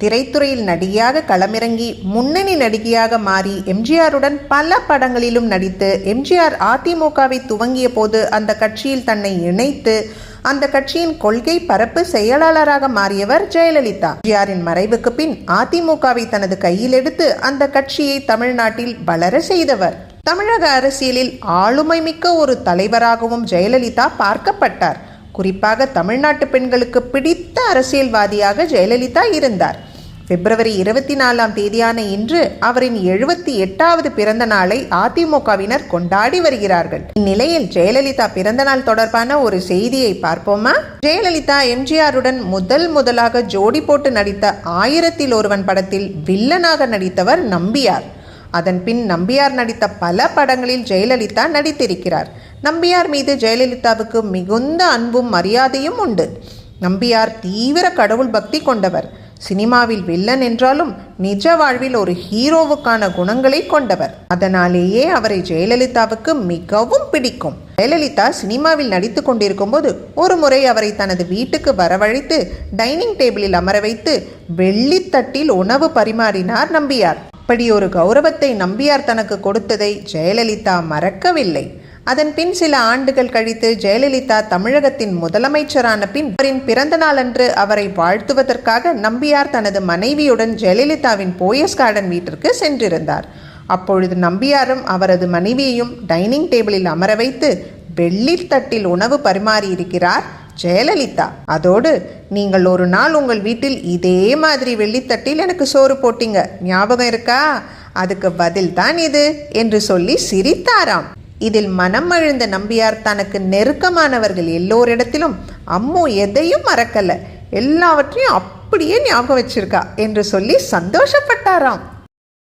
திரைத்துறையில் நடிகையாக களமிறங்கி முன்னணி நடிகையாக மாறி எம்ஜிஆருடன் பல படங்களிலும் நடித்து எம்ஜிஆர் அதிமுகவை துவங்கிய போது அந்த கட்சியில் தன்னை இணைத்து அந்த கட்சியின் கொள்கை பரப்பு செயலாளராக மாறியவர் ஜெயலலிதா. எம்ஜிஆரின் மறைவுக்கு பின் அதிமுகவை தனது கையில் எடுத்து அந்த கட்சியை தமிழ்நாட்டில் வளர செய்தவர். தமிழக அரசியலில் ஆளுமை மிக்க ஒரு தலைவராகவும் ஜெயலலிதா பார்க்கப்பட்டார். குறிப்பாக தமிழ்நாட்டு பெண்களுக்கு பிடித்த அரசியல்வாதியாக ஜெயலலிதா இருந்தார். பிப்ரவரி 24 இன்று அவரின் 78வது பிறந்த நாளை அதிமுகவினர் கொண்டாடி வருகிறார்கள். இந்நிலையில் ஜெயலலிதா பிறந்தநாள் தொடர்பான ஒரு செய்தியை பார்ப்போமா? ஜெயலலிதா எம்ஜிஆருடன் முதலாக ஜோடி போட்டு நடித்த 1000ல் ஒருவன் படத்தில் வில்லனாக நடித்தவர் நம்பியார். அதன் பின் நம்பியார் நடித்த பல படங்களில் ஜெயலலிதா நடித்திருக்கிறார். நம்பியார் மீது ஜெயலலிதாவுக்கு மிகுந்த அன்பும் மரியாதையும் உண்டு. நம்பியார் தீவிர கடவுள் பக்தி கொண்டவர். சினிமாவில் வில்லன் என்றாலும் நிஜ வாழ்வில் ஒரு ஹீரோவுக்கான குணங்களை கொண்டவர். அதனாலேயே அவரை ஜெயலலிதாவுக்கு மிகவும் பிடிக்கும். ஜெயலலிதா சினிமாவில் நடித்து கொண்டிருக்கும் போது ஒரு முறை அவரை தனது வீட்டுக்கு வரவழைத்து டைனிங் டேபிளில் அமர வைத்து வெள்ளித்தட்டில் உணவு பரிமாறினார் நம்பியார். அப்படி ஒரு கௌரவத்தை நம்பியார் தனக்கு கொடுத்ததை ஜெயலலிதா மறக்கவில்லை. அதன் பின் சில ஆண்டுகள் கழித்து ஜெயலலிதா தமிழகத்தின் முதலமைச்சரான பின் அவரின் பிறந்த நாளன்று அவரை வாழ்த்துவதற்காக நம்பியார் தனது மனைவியுடன் ஜெயலலிதாவின் போயஸ் கார்டன் வீட்டிற்கு சென்றிருந்தார். அப்பொழுது நம்பியாரும் அவரது மனைவியையும் டைனிங் டேபிளில் அமர வைத்து வெள்ளித்தட்டில் உணவு பரிமாறியிருக்கிறார் ஜெயலலிதா. அதோடு, நீங்கள் ஒரு நாள் உங்கள் வீட்டில் இதே மாதிரி வெள்ளித்தட்டில் எனக்கு சோறு போட்டீங்க, ஞாபகம் இருக்கா? அதுக்கு பதில் தான் இது என்று சொல்லி சிரித்தாராம். இதில் மனம் அழுந்த நம்பியார் தனக்கு நெருக்கமானவர்கள் எல்லோரிடத்திலும் அம்மு எதையும் மறக்கல, எல்லாவற்றையும் அப்படியே ஞாபகம் வச்சிருக்கா என்று சொல்லி சந்தோஷப்பட்டாராம்.